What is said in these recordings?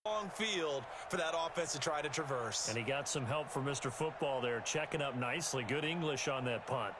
long field for that offense to try to traverse. And he got some help from Mr. Football there, checking up nicely. Good English on that punt.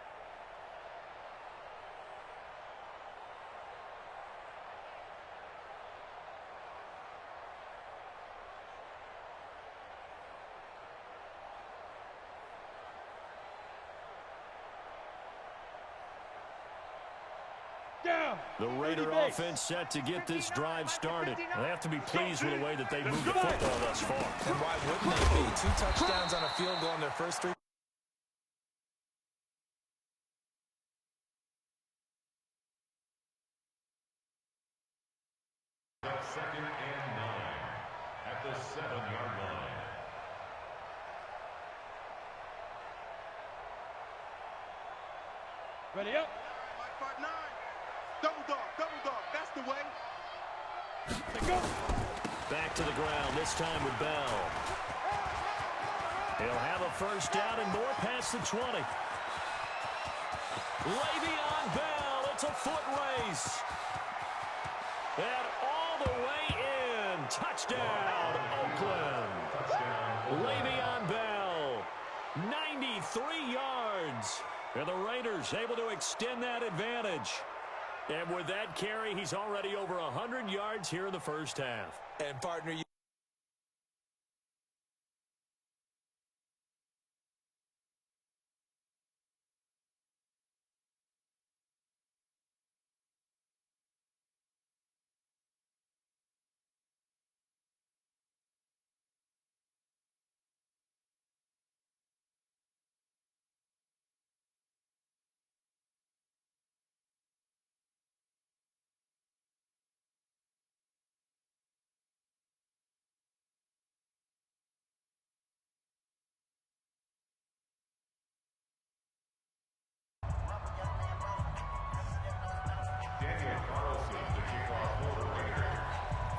The Raider offense set to get this drive started. They have to be pleased with the way that they moved the football thus far. And why wouldn't they be? 2 touchdowns on a field goal in their first 3. Second and 9 at the 7-yard line. Ready up. Double dog, that's the way. Go. Back to the ground, this time with Bell. He'll have a first down and more past the 20. Le'Veon Bell, it's a foot race. And all the way in. Touchdown, Oakland. Le'Veon Bell, 93 yards. And the Raiders able to extend that advantage. And with that carry, he's already over 100 yards here in the first half. And partner,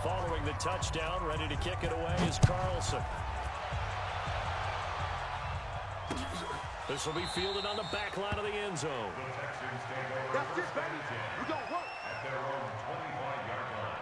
Following the touchdown, ready to kick it away is Carlson. This will be fielded on the back line of the end zone. The Texans take over That's it, first baby. and 10 We gonna work. at their own 25-yard line.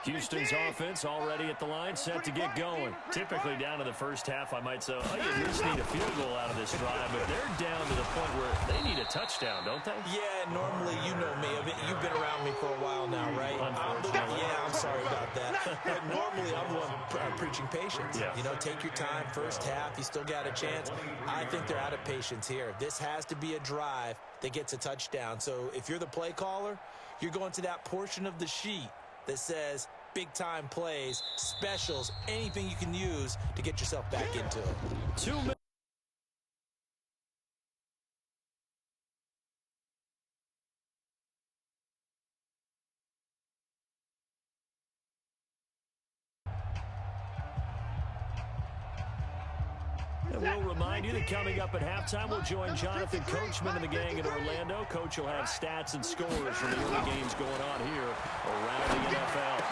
Houston's offense already at the line, set to get going. Typically down to the first half, I might say, oh, you just need a field goal out of this drive, but they're down to the point where they need a touchdown, don't they? yeah, normally, you know me. You've been around me for a while now, right? I'm sorry about that. But normally, I'm the one preaching patience. Yeah. You know, take your time. First half, you still got a chance. I think they're out of patience here. This has to be a drive that gets a touchdown. So if you're the play caller, you're going to that portion of the sheet that says big-time plays, specials, anything you can use to get yourself back into it. 2 minutes. And we'll remind you that coming up at halftime, we'll join Jonathan Coachman and the gang in Orlando. Coach will have stats and scores from the early games going on here around the NFL.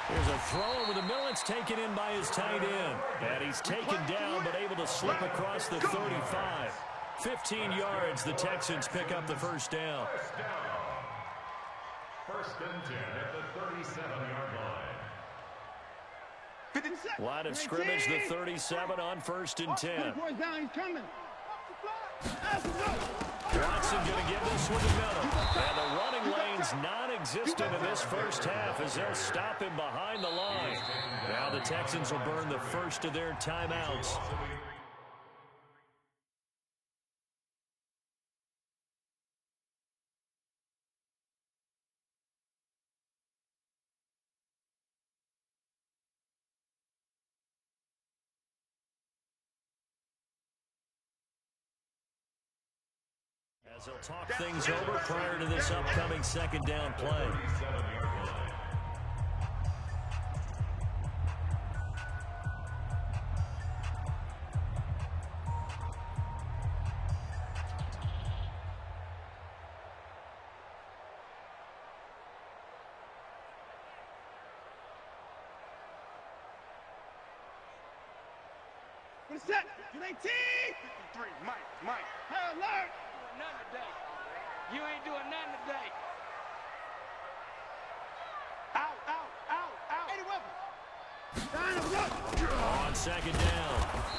Here's a throw over the middle. It's taken in by his tight end. And he's taken down but able to slip across the 35. 15 yards, the Texans pick up the first down. First and 10 at the 37-yard line. Line of scrimmage, the 37 on first and 10. He's coming. Watson going to give this one to middle. And the running lane's non-existent in this first half as they'll stop him behind the line. Now the Texans will burn the first of their timeouts. As they'll talk things over prior to this upcoming second down play. Reset. 19. 53, Mike. High alert. Doing nothing today. You ain't doing nothing today. Out. Eddie Weapon. Time up. On second down,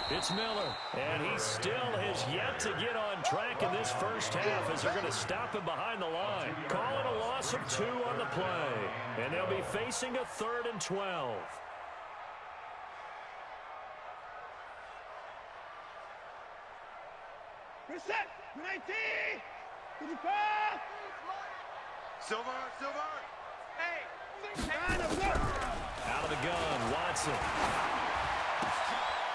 it's Miller, and he still has yet to get on track in this first half as they're going to stop him behind the line. Call it a loss of 2 on the play, and they'll be facing a 3rd and 12. Reset. 19. 55. Silver. Hey, Time up. Out of the gun, Watson.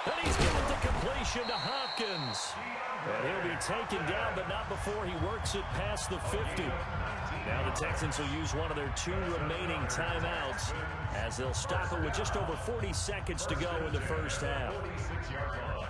And he's given the completion to Hopkins. And he'll be taken down, but not before he works it past the 50. Now the Texans will use one of their 2 remaining timeouts as they'll stop it with just over 40 seconds to go in the first half. 46-yard line.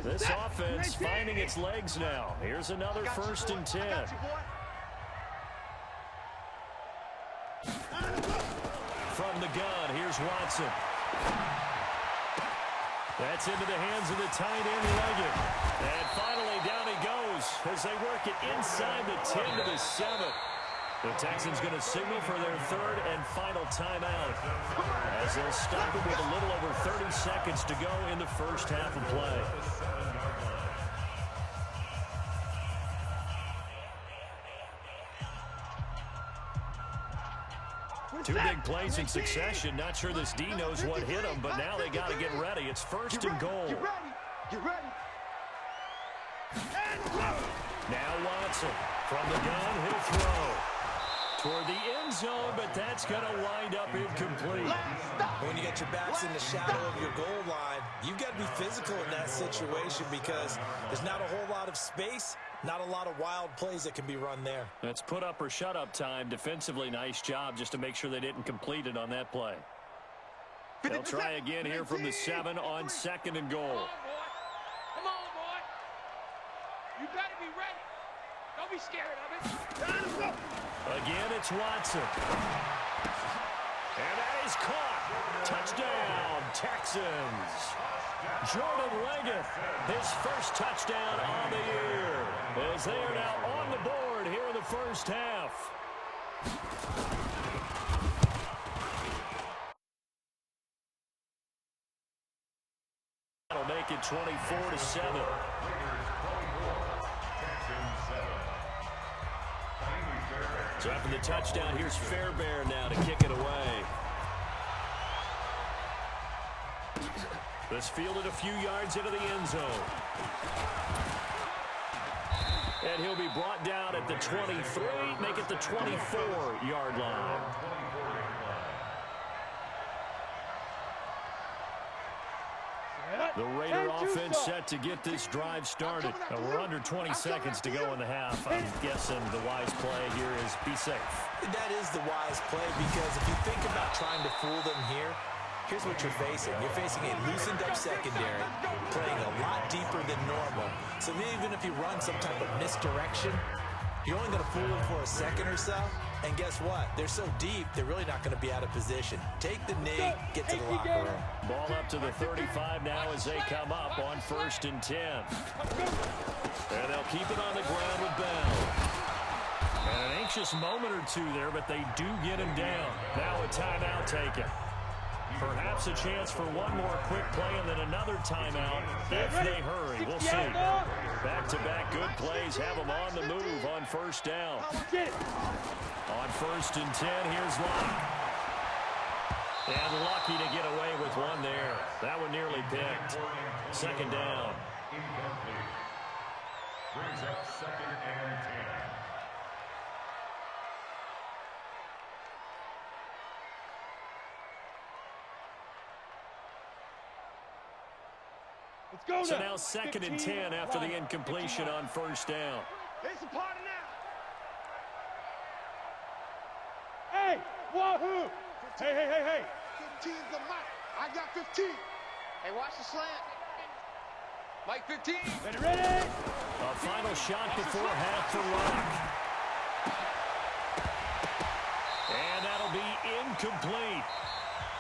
This offense finding its legs now. Here's another 1st and 10. From the gun, here's Watson. That's into the hands of the tight end, Leggett. And finally down he goes as they work it inside the 10 to the 7. The Texans going to signal for their 3rd and final timeout as they'll stop it with a little over 30 seconds to go in the first half of play. Two big plays in succession. Not sure this D knows what hit him, but now they got to get ready. It's 1st and goal. Get ready. Now Watson from the gun, he'll throw toward the end zone, but that's going to wind up incomplete. When you get your backs in the shadow of your goal line, you've got to be physical in that situation because there's not a whole lot of space, not a lot of wild plays that can be run there. That's put up or shut up time. Defensively, nice job just to make sure they didn't complete it on that play. They'll try again here from the 7 on 2nd and goal. Come on, boy. You better be ready. Don't be scared of it. Again, it's Watson. And that is caught. Touchdown, Texans. Jordan Leggett, his first touchdown on the year, as they are now on the board here in the first half. That'll make it 24-7. So after the touchdown, here's Fairbairn now to kick it away. This fielded a few yards into the end zone. And he'll be brought down at the 23, make it the 24-yard line. The Raider offense set to get this drive started. We're under 20 seconds to go in the half. I'm guessing the wise play here is be safe. That is the wise play because if you think about trying to fool them here, here's what you're facing. You're facing a loosened up secondary, playing a lot deeper than normal. So even if you run some type of misdirection, you're only going to fool them for a second or so. And guess what? They're so deep, they're really not going to be out of position. Take the knee, get to the locker room. Ball up to the 35 now as they come up on 1st and 10. And they'll keep it on the ground with Bell. And an anxious moment or two there, but they do get him down. Now a timeout taken. Perhaps a chance for one more quick play and then another timeout if they hurry. We'll see. Back-to-back good plays have them on the move on 1st down. On 1st and 10, here's Locke. And lucky to get away with one there. That one nearly picked. 2nd down. Incomplete. Brings up 2nd and 10. Let's go So now 2nd and 10 after the incompletion on 1st down. It's a party now. Hey, wahoo! Hey. 15's the mic. I got 15. Hey, watch the slant. Mike 15. Ready? A final shot before half for Rock. And that'll be incomplete.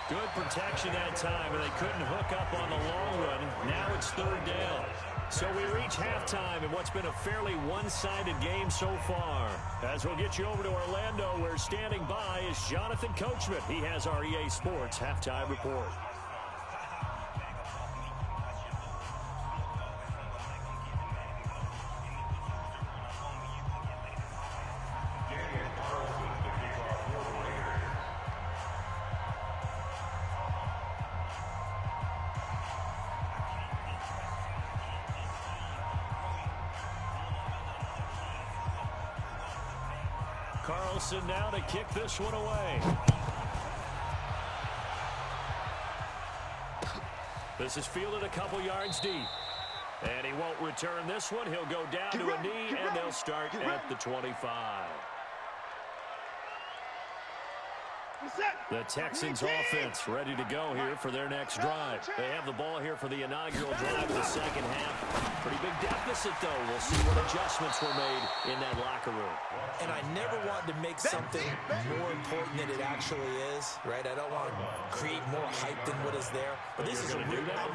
Good protection that time, and they couldn't hook up on the long run. Now it's third down. So we reach halftime in what's been a fairly one-sided game so far. As we'll get you over to Orlando, where standing by is Jonathan Coachman. He has our EA Sports halftime report. Carlson now to kick this one away. This is fielded a couple yards deep. And he won't return this one. He'll go down to a knee, and they'll start at the 25. The Texans offense ready to go here for their next drive. They have the ball here for the inaugural drive of the second half. Pretty big deficit, though. We'll see what adjustments were made in that locker room. And I never wanted to make something more important than it actually is, right? I don't want to create more hype than what is there. But this is I'm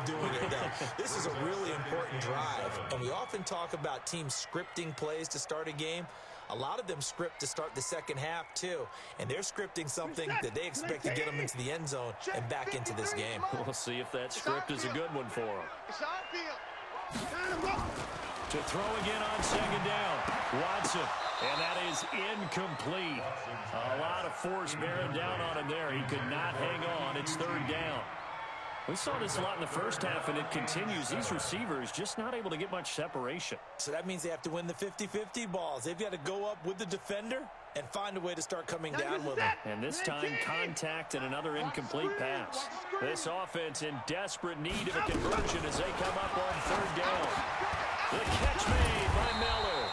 doing it, though. This is a really important drive. And we often talk about teams scripting plays to start a game. A lot of them script to start the second half, too. And they're scripting something that they expect to get them into the end zone and back into this game. We'll see if that script is a good one for them. To throw again on second down. Watson. And that is incomplete. A lot of force bearing down on him there. He could not hang on. It's third down. We saw this a lot in the first half, and it continues. These receivers just not able to get much separation. So that means they have to win the 50-50 balls. They've got to go up with the defender and find a way to start coming down with them. And this time, contact and another incomplete pass. This offense in desperate need of a conversion as they come up on third down. The catch made by Miller.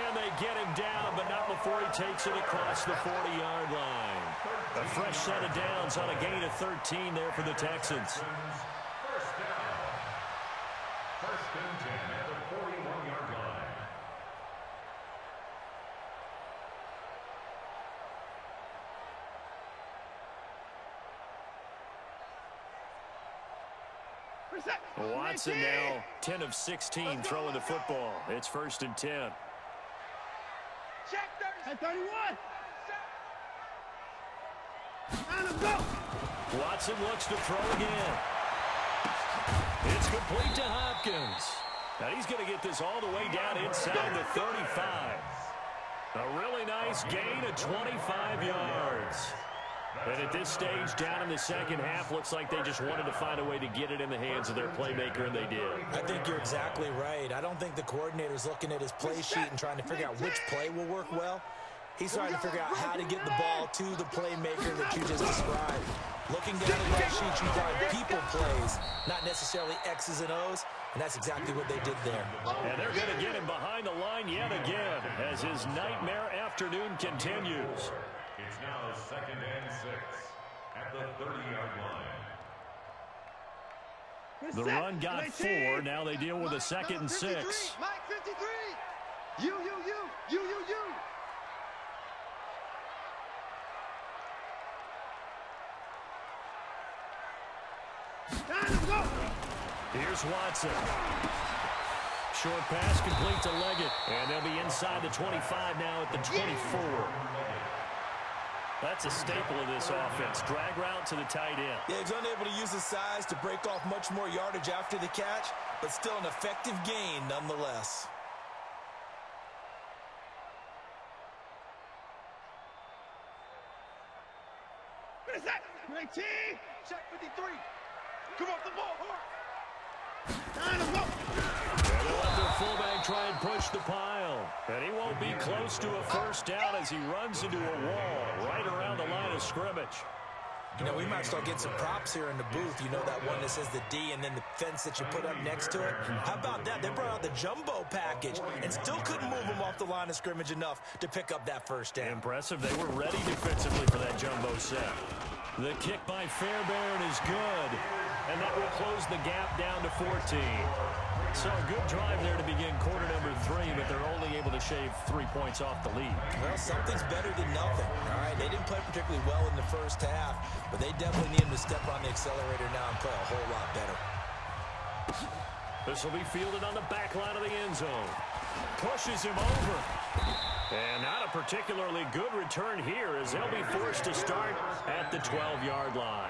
And they get him down, but not before he takes it across the 40-yard line. A fresh set of downs on a gain of 13 there for the Texans. First down. First and 10 at the 41-yard line. Watson now 10 of 16 throwing the football. It's first and 10. Check 31. Go. Watson looks to throw again. It's complete to Hopkins. Now he's going to get this all the way down inside the 35. A really nice gain of 25 yards. And at this stage, down in the second half, looks like they just wanted to find a way to get it in the hands of their playmaker, and they did. I think you're exactly right. I don't think the coordinator's looking at his play sheet and trying to figure out which play will work well. He's trying to figure out how to get the ball to the playmaker that you just described. Looking down at that sheet, you find people plays, not necessarily X's and O's, and that's exactly what they did there. And they're going to get him behind the line yet again as his nightmare afternoon continues. It's now second and 6 at the 30-yard line. The run got 4. Now they deal with a second and 6. Mike 53. You. Here's Watson. Short pass complete to Leggett. And they'll be inside the 25 now at the 24. That's a staple of this offense. Drag route to the tight end. Yeah, he's unable to use his size to break off much more yardage after the catch, but still an effective gain nonetheless. What is that? 19. Check 53. Come off the ball. And they'll let their fullback try and push the pile. And he won't be close to a first down as he runs into a wall right around the line of scrimmage. You know, we might start getting some props here in the booth. You know that one that says the D and then the fence that you put up next to it? How about that? They brought out the jumbo package and still couldn't move them off the line of scrimmage enough to pick up that first down. Impressive. They were ready defensively for that jumbo set. The kick by Fairbairn is good, and that will close the gap down to 14. So a good drive there to begin quarter number 3, but they're only able to shave 3 points off the lead. Well, something's better than nothing, all right? They didn't play particularly well in the first half, but they definitely need him to step on the accelerator now and play a whole lot better. This will be fielded on the back line of the end zone. Pushes him over. And not a particularly good return here as they'll be forced to start at the 12-yard line.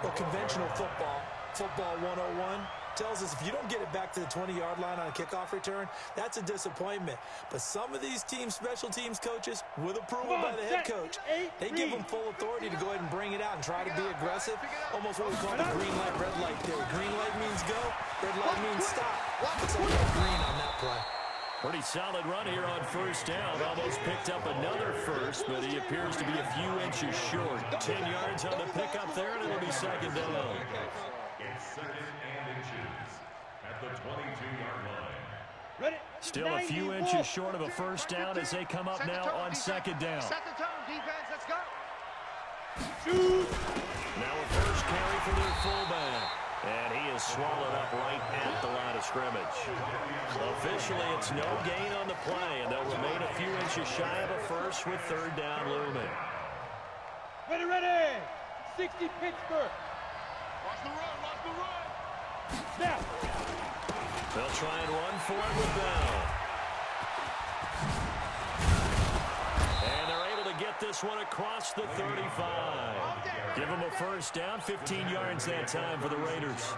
Well, conventional football 101, tells us if you don't get it back to the 20-yard line on a kickoff return, that's a disappointment. But some of these special teams coaches, with approval by the head coach, they give them full authority to go ahead and bring it out and try to be aggressive. Almost what we call the green light, red light theory. Green light means go, red light means stop. Looks like they're green on that play. Pretty solid run here on first down. Almost picked up another first, but he appears to be a few inches short. 10 yards on the pickup there, and it'll be second down. It's second and inches at the 22-yard line. Ready? Still a few inches short of a first down as they come up now on second down. Set the tone, defense. Let's go. Shoot. Now a first carry for their fullback. And he is swallowed up right at the line of scrimmage. Officially, it's no gain on the play, and they'll remain a few inches shy of a first with third down looming. Ready, ready. 60 Pittsburgh. Watch the run. Watch the run. Snap. They'll try and run for it with Bell. And they're able to get this one across the 35. Give them a first down, 15 yards that time for the Raiders.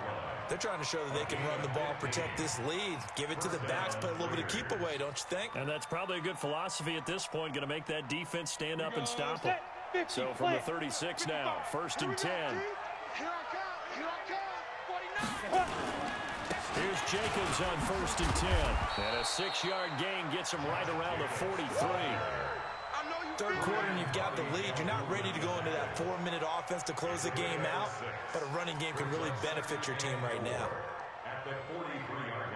They're trying to show that they can run the ball, protect this lead, give it to the backs, play a little bit of keep away, don't you think? And that's probably a good philosophy at this point, going to make that defense stand up and stop them. So from the 36 now, first and 10. Here I come. Here I come. 49. Here's Jacobs on first and 10. And a 6-yard gain gets him right around the 43. Third quarter and you've got the lead. You're not ready to go into that 4-minute offense to close the game out, but a running game can really benefit your team right now. At the 43-yard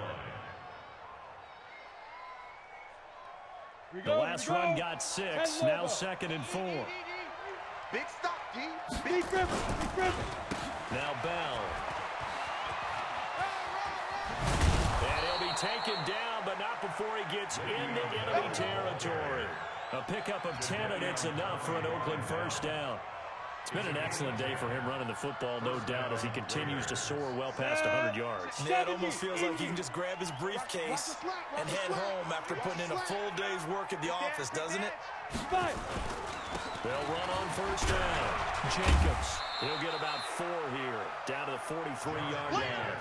line. The last run got 6, now second and 4. Big stop, D. Big River. Big River. Now Bell. And he'll be taken down, but not before he gets into enemy territory. A pickup of 10, and it's enough for an Oakland first down. It's been an excellent day for him running the football, no doubt, as he continues to soar well past 100 yards. Yeah, it almost feels like he can just grab his briefcase and head home after putting in a full day's work at the office, doesn't it? They'll run on first down. Jacobs, he'll get about 4 here, down to the 43-yard line.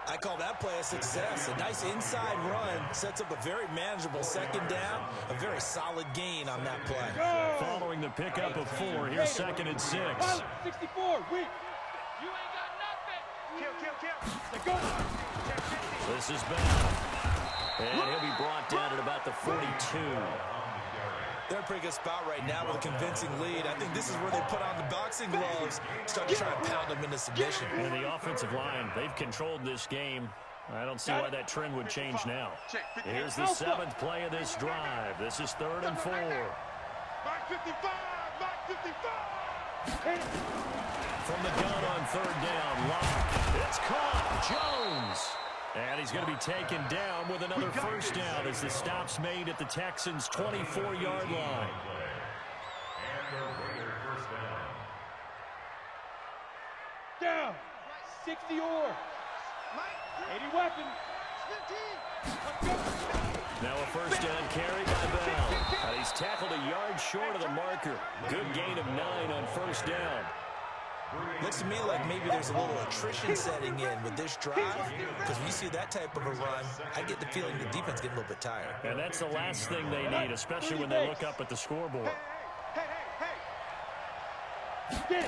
I call that play a success. A nice inside run sets up a very manageable second down, a very solid gain on that play. Following the pickup of 4, here's second and 6. 64, weak. You ain't got nothing. Kill. Go. This is Bell. And he'll be brought down at about the 42. They're in a pretty good spot right now with a convincing lead. I think this is where they put on the boxing gloves, start to try and pound them into submission. And the offensive line, they've controlled this game. I don't see why that trend would change now. Here's the 7th play of this drive. This is 3rd and 4. Mark 55. Mark 55. From the gun on 3rd down, Locke. It's caught. Jones. And he's going to be taken down with another first down as the stop's made at the Texans' 24-yard line. And the Raider first down. Down. 60 or 80 weapons. 15. Now a first down carry by Bell. And he's tackled a yard short of the marker. Good gain of 9 on first down. Looks to me like maybe there's a little attrition setting in with this drive, because when you see that type of a run, I get the feeling the defense getting a little bit tired. And that's the last thing they need, especially when they look up at the scoreboard. They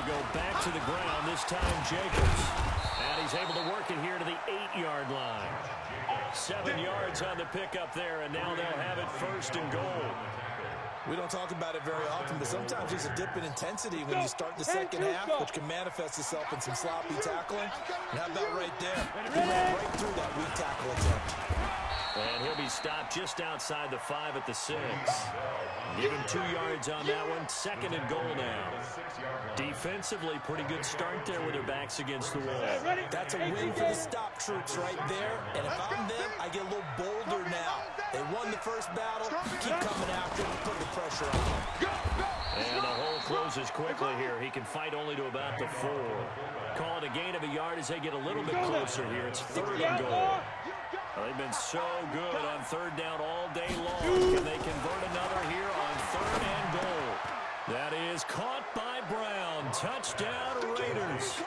go back to the ground, this time Jacobs. And he's able to work it here to the 8-yard line. 7 yards on the pickup there, and now they'll have it first and goal. We don't talk about it very often, but sometimes there's a dip in intensity when you start the second half, which can manifest itself in some sloppy tackling. And how about right there? He ran right through that weak tackle attempt. And he'll be stopped just outside the 5 at the 6. Give him 2 yards on that one. 2nd and goal now. Defensively, pretty good start there with their backs against the wall. That's a win for the stop troops right there. And if I'm them, I get a little bolder now. They won the first battle. Keep coming after them, put the pressure on them. And the hole closes quickly here. He can fight only to about the 4. Call it a gain of a yard as they get a little bit closer here. It's 3rd and goal. Well, they've been so good on 3rd down all day long. Can they convert another here on 3rd and goal? That is caught by Brown. Touchdown, Raiders.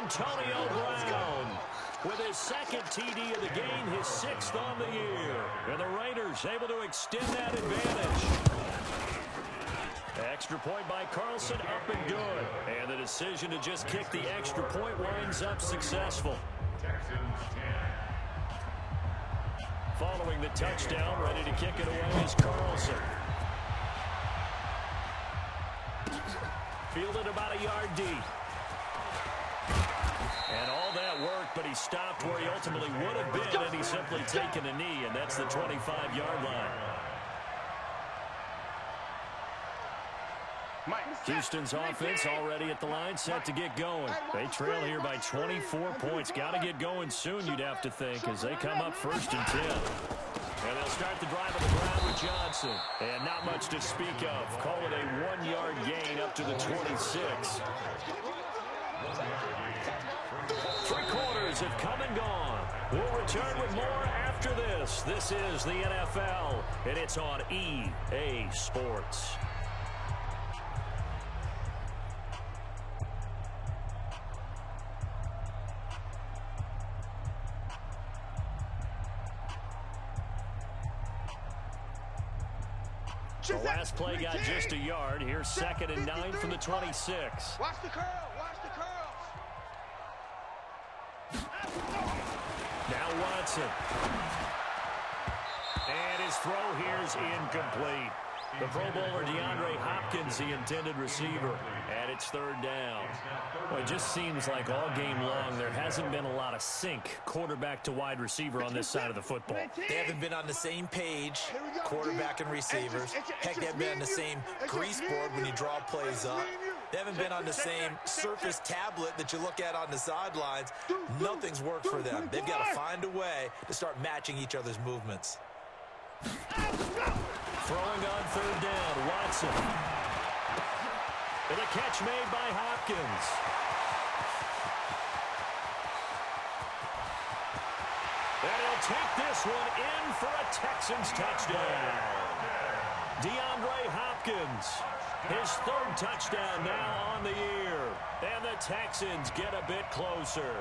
Antonio Brown with his 2nd TD of the game, his 6th on the year. And the Raiders able to extend that advantage. Extra point by Carlson, up and good. And the decision to just kick the extra point winds up successful. Following the touchdown, ready to kick it away is Carlson. Fielded about a yard deep. And all that worked, but he stopped where he ultimately would have been had he simply taken a knee, and that's the 25-yard line. Houston's offense already at the line, set to get going. They trail here by 24 points. Got to get going soon, you'd have to think, as they come up 1st and 10. And they'll start the drive on the ground with Johnson. And not much to speak of. Call it a 1-yard gain up to the 26. 3 quarters have come and gone. We'll return with more after this. This is the NFL, and it's on EA Sports. The last play got just a yard. Here's 2nd and 9 from the 26. Watch the curl. Watch the curls. Now Watson. And his throw here is incomplete. The Pro Bowler DeAndre Hopkins, the intended receiver. And it's 3rd down. Well, it just seems like all game long there hasn't been a lot of sync quarterback to wide receiver on this side of the football. They haven't been on the same page, quarterback and receivers. Heck, they haven't been on the same grease board when you draw plays up. They haven't been on the same Surface tablet that you look at on the sidelines. Nothing's worked for them. They've got to find a way to start matching each other's movements. Throwing on 3rd down, Watson. And a catch made by Hopkins. And he'll take this one in for a Texans touchdown. DeAndre Hopkins, his 3rd touchdown now on the year. And the Texans get a bit closer.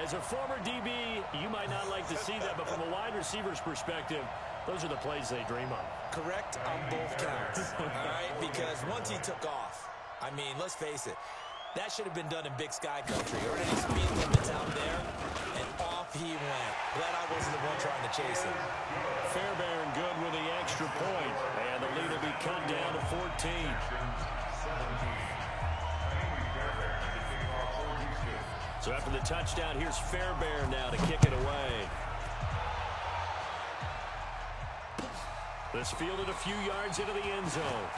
As a former DB, you might not like to see that, but from a wide receiver's perspective, those are the plays they dream of. Correct on both counts, all right? Because once he took off, I mean, let's face it, that should have been done in Big Sky Country. Or any speed limits out there, and off he went. Glad I wasn't the one trying to chase him. Fairbairn good with the extra point, and the lead will be cut down to 14. So after the touchdown, here's Fairbairn now to kick it away. This fielded a few yards into the end zone.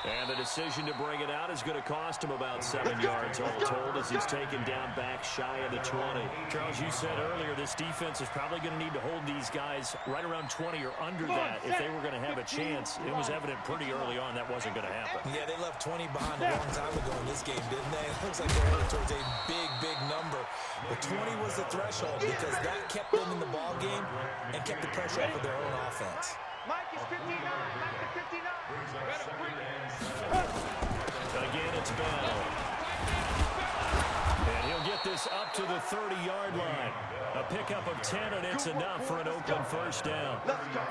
And the decision to bring it out is going to cost him about 7 yards all told as he's taken down back shy of the 20. Charles, you said earlier this defense is probably going to need to hold these guys right around 20 or under that if they were going to have a chance. It was evident pretty early on that wasn't going to happen. Yeah, they left 20 behind a long time ago in this game, didn't they? It looks like they're headed towards a big, big number. But 20 was the threshold because that kept them in the ball game and kept the pressure off of their own offense. Mike is 59. Mike is 59. But again, it's Bell. And he'll get this up to the 30-yard line. A pickup of 10, and it's enough for an Oakland 1st down.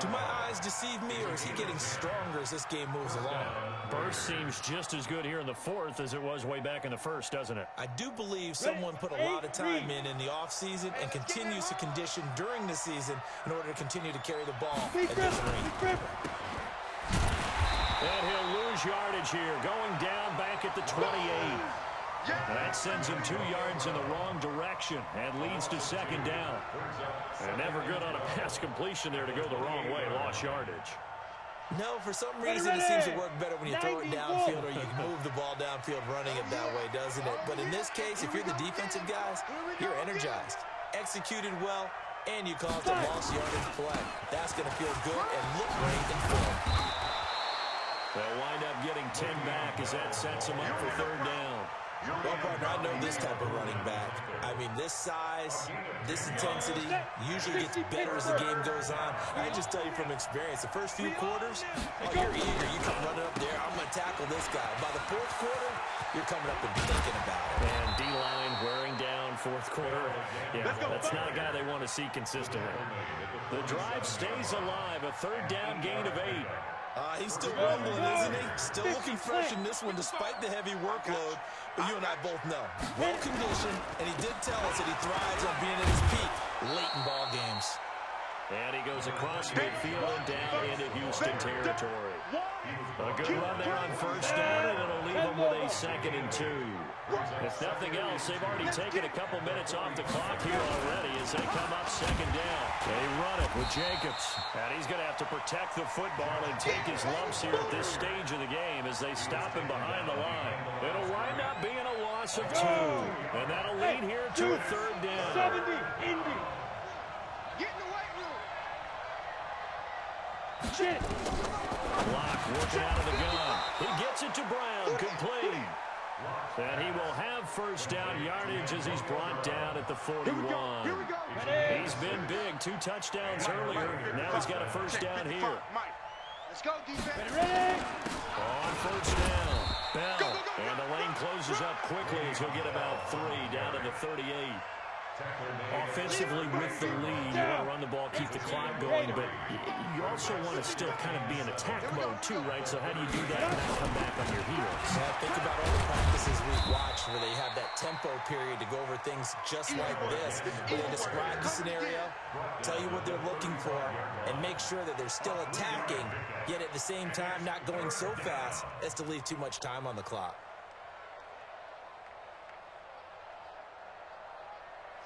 Do my eyes deceive me, or is he getting stronger as this game moves along? Burst seems just as good here in the 4th as it was way back in the 1st, doesn't it? I do believe someone put a lot of time in the offseason and continues to condition during the season in order to continue to carry the ball at this rate. And he'll lose yardage here, going down back at the 28. That sends him 2 yards in the wrong direction and leads to second down. And never good on a pass completion there to go the wrong way. Lost yardage. No, for some reason it seems to work better when you throw it downfield or you can move the ball downfield running it that way, doesn't it? But in this case, if you're the defensive guys, you're energized, executed well, and you caused a lost yardage play. That's going to feel good and look great in film. They'll wind up getting 10 back as that sets them up for third down. Well, partner, I know this type of running back. I mean, this size, this intensity usually gets better as the game goes on. I can just tell you from experience, the first few quarters, oh, you're eager. You come running up there, I'm going to tackle this guy. By the fourth quarter, you're coming up and thinking about it. And D-line wearing down fourth quarter. Yeah, that's not a guy they want to see consistently. The drive stays alive, a third down gain of 8. He's still rumbling, isn't he? Still looking fresh in this one despite the heavy workload. But you and I both know, well-conditioned, and he did tell us that he thrives on being at his peak late in ball games. And he goes across midfield and down into Houston territory. A good run there on first down, and it'll leave them with a 2nd and 2. If nothing else, they've already taken a couple minutes off the clock here already as they come up second down. They run it with Jacobs, and he's going to have to protect the football and take his lumps here at this stage of the game as they stop him behind the line. It'll wind up being a loss of 2, and that'll lead here to a third down. 70, Indy. Get in the weight room. Shit. Block working out of the gun. He gets it to Brown, complete. And he will have first down yardage as he's brought down at the 41. Here we go. He's been big, 2 touchdowns earlier. Now he's got a first down here. Let's go, defense. Ready? On first down, Bell. And the lane closes up quickly as he'll get about 3 down to the 38. Offensively with the lead, you want to run the ball, keep the clock going, but you also want to still kind of be in attack mode too, right? So how do you do that and not come back on your heels? Yeah, think about all the practices we've watched where they have that tempo period to go over things just like this, where they describe the scenario, tell you what they're looking for, and make sure that they're still attacking, yet at the same time not going so fast as to leave too much time on the clock.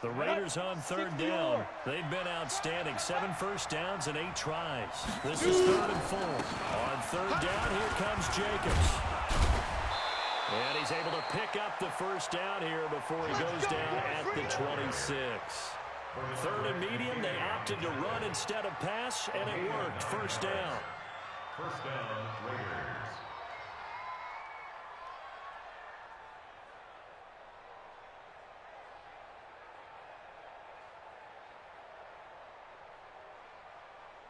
The Raiders on third down. They've been outstanding. 7 first downs and 8 tries. This is 3rd and 4. On third down, here comes Jacobs. And he's able to pick up the first down here before he goes down at the 26. 3rd and medium, they opted to run instead of pass, and it worked. First down. First down, Raiders.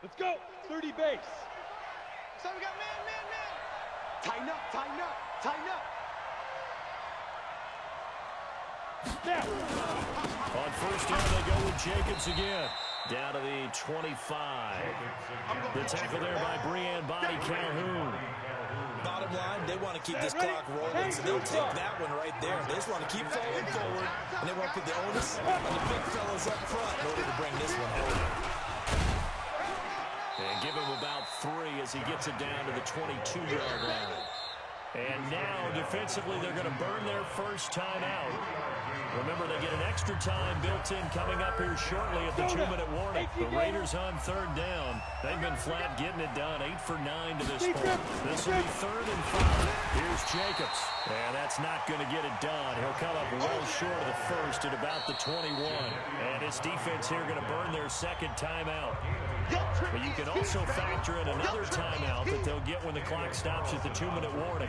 Let's go. 30 base. So we got man. Tighten up, tighten up, tighten up. Now. On first down, they go with Jacobs again. Down to the 25. The tackle there by Breanne Body Calhoun. Bottom line, they want to keep this clock rolling, so they'll take that one right there. They just want to keep falling forward, and they want to put the onus on the big fellas up front in order to bring this one home. And give him about 3 as he gets it down to the 22-yard line. And now, defensively, they're going to burn their first time out. Remember, they get an extra time built in coming up here shortly at the 2-minute warning. The Raiders on third down. They've been flat getting it done, 8 for 9 to this point. This will be 3rd and 5. Here's Jacobs. And that's not going to get it done. He'll come up well short of the first at about the 21. And his defense here going to burn their second timeout. But you can also factor in another timeout that they'll get when the clock stops at the 2-minute warning.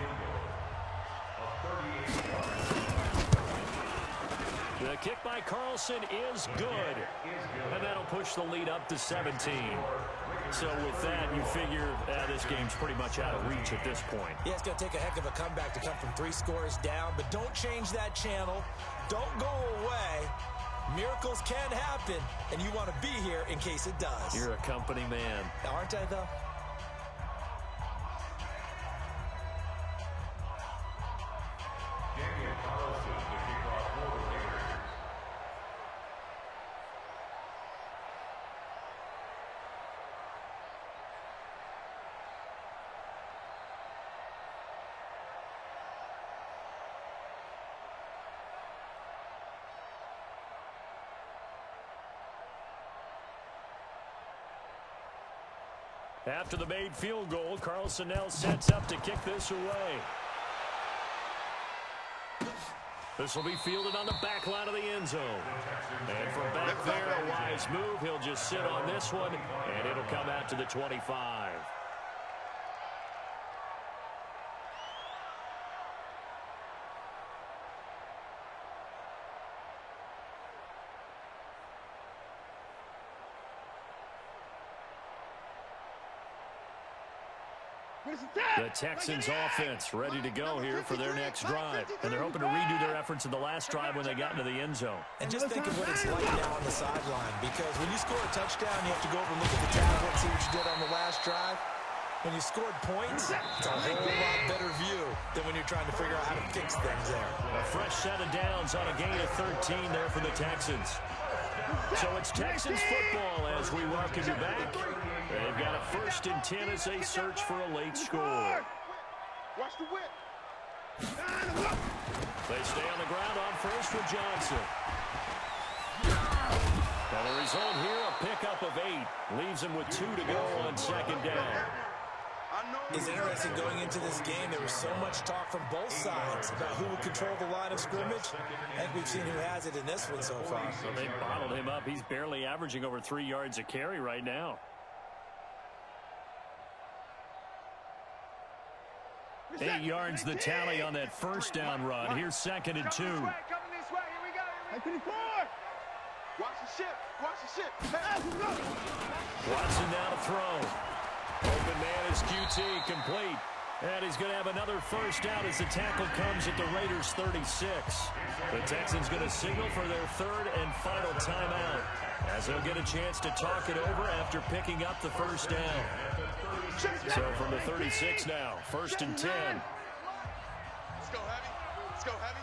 The kick by Carlson is good. And that'll push the lead up to 17. So with that, you figure this game's pretty much out of reach at this point. Yeah, it's going to take a heck of a comeback to come from 3 scores down, but don't change that channel. Don't go away. Miracles can happen, and you want to be here in case it does. You're a company man. Aren't I, though? After the made field goal, Carlson now sets up to kick this away. This will be fielded on the back line of the end zone. And from back there, a wise move. He'll just sit on this one, and it'll come out to the 25. The Texans offense ready to go here for their next drive. And they're hoping to redo their efforts in the last drive when they got into the end zone. And just think of what it's like now on the sideline. Because when you score a touchdown, you have to go over and look at the tablet and see what you did on the last drive. When you scored points, it's a whole lot better view than when you're trying to figure out how to fix things there. A fresh set of downs on a gain of 13 there for the Texans. So it's Texans football as we welcome you back. They've got a 1st and 10 as they search for a late score. Watch the whip. They stay on the ground on first with Johnson. And the result here, a pickup of 8. Leaves him with 2 to go on 2nd down. It's interesting going into this game. There was so much talk from both sides about who would control the line of scrimmage. And we've seen who has it in this one so far. So they bottled him up. He's barely averaging over 3 yards a carry right now. 8 yards the tally on that 1st down run. Here's 2nd and 2. Coming this way. Here we go. Hey, 24. Watch the ship. Watch the ship. Hey, Watson now to throw. Open man is QT, complete. And he's going to have another 1st down as the tackle comes at the Raiders' 36. The Texans going to signal for their 3rd and final timeout as they'll get a chance to talk it over after picking up the 1st down. So from the 36 now, 1st and 10. let's go heavy. Let's go heavy.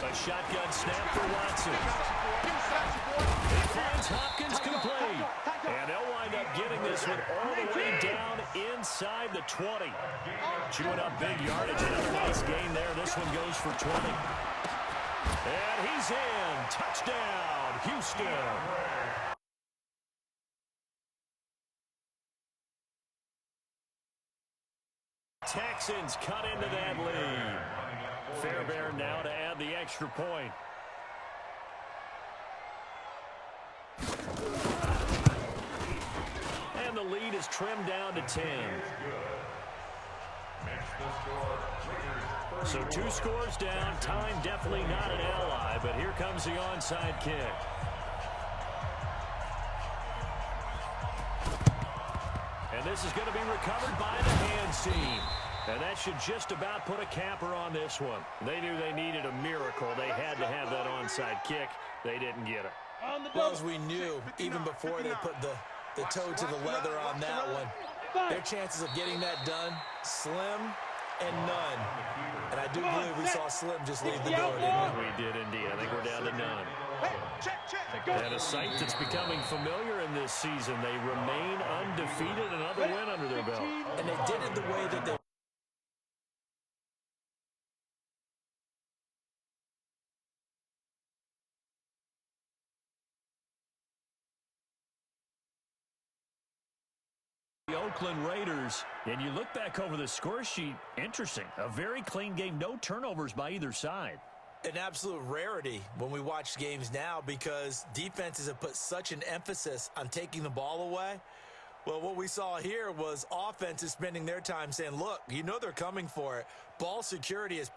A shotgun snap for Watson. He finds Hopkins complete. And they'll wind up getting this one all the way down inside the 20. Chewing up big yardage. Another nice gain there. This one goes for 20. And he's in. Touchdown, Houston. Texans cut into that lead. Fairbairn now to add the extra point. And the lead is trimmed down to 10. So 2 scores down. Time definitely not an ally, but here comes the onside kick. And this is going to be recovered by the hands team. And that should just about put a capper on this one. They knew they needed a miracle. They had to have that onside kick. They didn't get it. Well, as we knew, even before they put the toe to the leather on that one, their chances of getting that done, slim and none. And I do believe we saw Slim just leave the door, didn't we? We did indeed. I think we're down to none. And a sight that's becoming familiar in this season. They remain undefeated, another win under their belt. And they did it the way that they The Oakland Raiders, and you look back over the score sheet, interesting. A very clean game, no turnovers by either side. An absolute rarity when we watch games now because defenses have put such an emphasis on taking the ball away. Well, what we saw here was offenses spending their time saying, look, you know they're coming for it. Ball security is